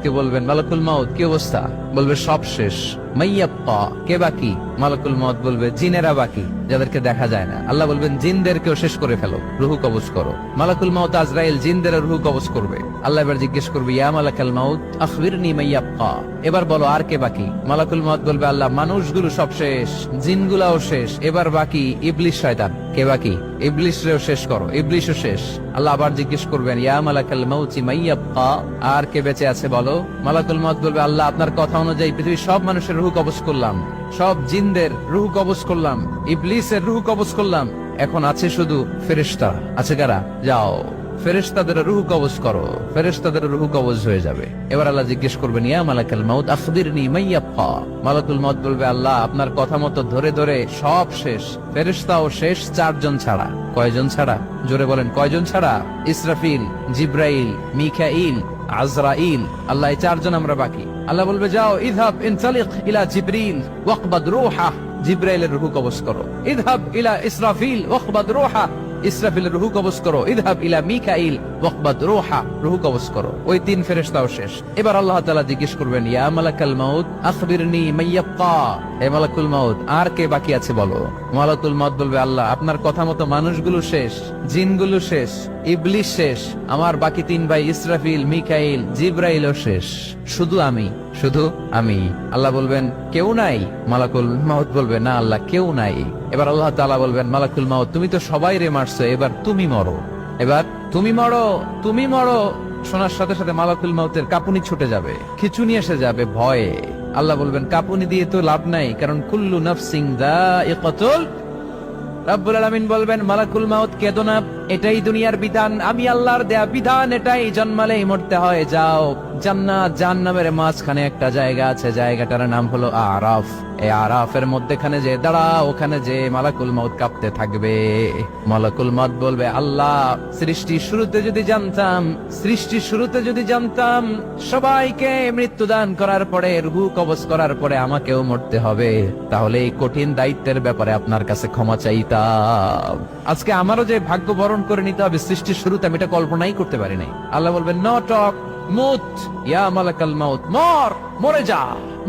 মাউতকে বলবেন, মালাকুল মাউত কি অবস্থা? বলবে সব শেষ। মাইয়াব্বা, কে বাকি? মালাকুল মাউত বলবে জিনেরা বাকি, যাদেরকে দেখা যায় না। আল্লাহ বলবেন জিনদেরকেও শেষ করে ফেলো, রুহু কবজ করো। মালাকুল মাউত আজরাইল জিনদের রুহু কবজ করবে। আল্লাহ এবার জিজ্ঞেস করবে, ইয়া মালাকাল মাউত আখবিরনি মাইয়াব্বা, এবার বলো আর কে বাকি? মালাকুল মাউত বলবে, আল্লাহ মানুষগুলো সব শেষ, জিনগুলাও শেষ, এবার বাকি ইবলিশ শয়তান। কে বাকি? ইবলিশরেও শেষ করো, ইবলিশও শেষ। আল্লাহ আবার জিজ্ঞেস করবেন, ইয়া মালাকাল মাউতি মাইয়াব্বা, আর কে বেঁচে আছে বলো? মালাকুল মাউত বলবে, আল্লাহ আপনার কথা অনুযায়ী পৃথিবীর সব মানুষের রুহু কবজ করলাম, সব জিনদের রুহু কবজ করলাম, ইবলিসের রুহু কবজ করলাম, এখন আছে শুধু ফেরেশতা। আছে কারা? যাও ফেরেশতাদের রুহু কবজ করো। ফেরেশতাদের রুহু কবজ হয়ে যাবে। এবার আল্লাহ জিজ্ঞেস করবেন, ইয়া মালাকাল মাউত আখবিরনি মাইয়াব্বা। মালাকুল মাউত বলবে, আল্লাহ আপনার কথা মতো ধরে ধরে সব শেষ, ফেরেশতাও শেষ, 4 জন ছাড়া। কয়জন ছাড়া? জোরে বলেন, কয়জন ছাড়া? ইসরাফিল, জিব্রাইল, মিকাইল, আজরাইল। আল্লাহ এই 4 জন আমরা বাকি। আল্লাহ বলবে, যাও ইযহাব ইনতালিক ইলা জিবরিল ওয়াকবাদ রূহা, জিব্রাইলের রুহু কবজ করো। ইযহাব ইলা ইসরাফিল ওয়াকবাদ রূহা, ইসরাফিলের রুহু কবজ করো। ইযহাব ইলা মিকাইল ওয়াকবাদ রূহা, রুহু কবজ করো। ওই 3 ফেরেশতাও শেষ। এবার আল্লাহ তাআলা জিজ্ঞেস করবেন, ইয়া মালাকাল মাউত আখবিরনি মাইয়াব্বা, হে মালাকুল মাউত আর কে বাকি আছে বলো? মালাকুল মাউত বলবে, আল্লাহ আপনার কথা মতো মানুষগুলো শেষ, জিনগুলো শেষ, ইবলিশ শেষ, আমার বাকি 3 ভাই ইসরাফিল, মিকাইল, জিব্রাইলও শেষ, শুধু আমি, শুধু আমি। আল্লাহ বলবেন, কেউ নাই? মালাকুল মাউত বলবে, না আল্লাহ কেউ নাই। এবার আল্লাহ তাআলা বলবেন, মালাকুল মাউত তুমি তো সবাই রে মারছো, এবার তুমি মরো, এবার তুমি মরো, তুমি মরো। শোনার সাথে সাথে মালাকুল মাউতের কাঁপুনি ছুটে যাবে, খিঁচুনি এসে যাবে ভয়ে। আল্লাহ বলবেন, কাঁপুনি দিয়ে তো লাভ নাই, কারণ কুল্লু নাফসিন যায়িকাতুল। রব্বুল আলামিন বলবেন, মালাকুল মাউত কেঁদো না, এটাই দুনিয়ার বিধান, আমি আল্লাহর দেয়া বিধান, এটাই, জন্মালেই মরতে হয়। যাও, জান্নাত জাহান্নামের মাঝখানে একটা জায়গা আছে, জায়গাটার নাম হলো আরাফ। এই আরাফের মধ্যখানে যে দাঁড়াও, ওখানে যে মালাকুল মাউত কাঁপতে থাকবে। মালাকুল মাউত বলবে, আল্লাহ সৃষ্টির শুরুতে যদি জানতাম, সৃষ্টির শুরুতে যদি জানতাম সবাইকে মৃত্যুদান করার পরে, রুহু কবজ করার পরে আমাকেও মরতে হবে, তাহলে এই কঠিন দায়িত্বের ব্যাপারে আপনার কাছে ক্ষমা চাইতাম। আজকে আমারও যে ভাগ্য বরণ করে নিতে হবে সৃষ্টির শুরুতে, আমি এটা কল্পনাই করতে পারি নাই। আল্লাহ বলবেন, নো টক, মুত ইয়া মালাকাল মাউত, মর, মরে যা,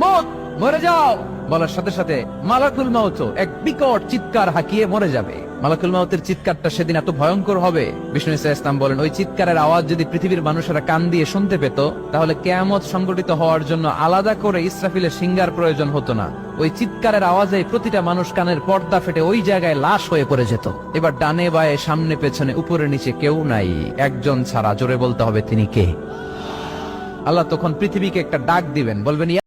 মুত, মরে যাও। বলার সাথে সাথে মালাকুল মাউত এক বিকট চিৎকার হাঁকিয়ে মরে যাবে। মালাকুল মাউতের চিৎকারটা সেদিন এত ভয়ঙ্কর হবে, বিষ্ণু ইসা ইসলাম বলেন, ওই চিৎকারের আওয়াজ যদি পৃথিবীর মানুষেরা কান দিয়ে শুনতে পেত, তাহলে কিয়ামত সংগঠিত হওয়ার জন্য আলাদা করে ইসরাফিলের সিঙ্গার প্রয়োজন হতো না। ওই চিৎকারের আওয়াজে প্রতিটা মানুষ কানের পর্দা ফেটে ওই জায়গায় লাশ হয়ে পড়ে যেত। এবার ডানে বায়ে সামনে পেছনে উপরে নিচে কেউ নাই, একজন ছাড়া। জোরে বলতে হবে, তিনি কে? আল্লাহ তখন পৃথিবীকে একটা ডাক দিবেন, বলবেন,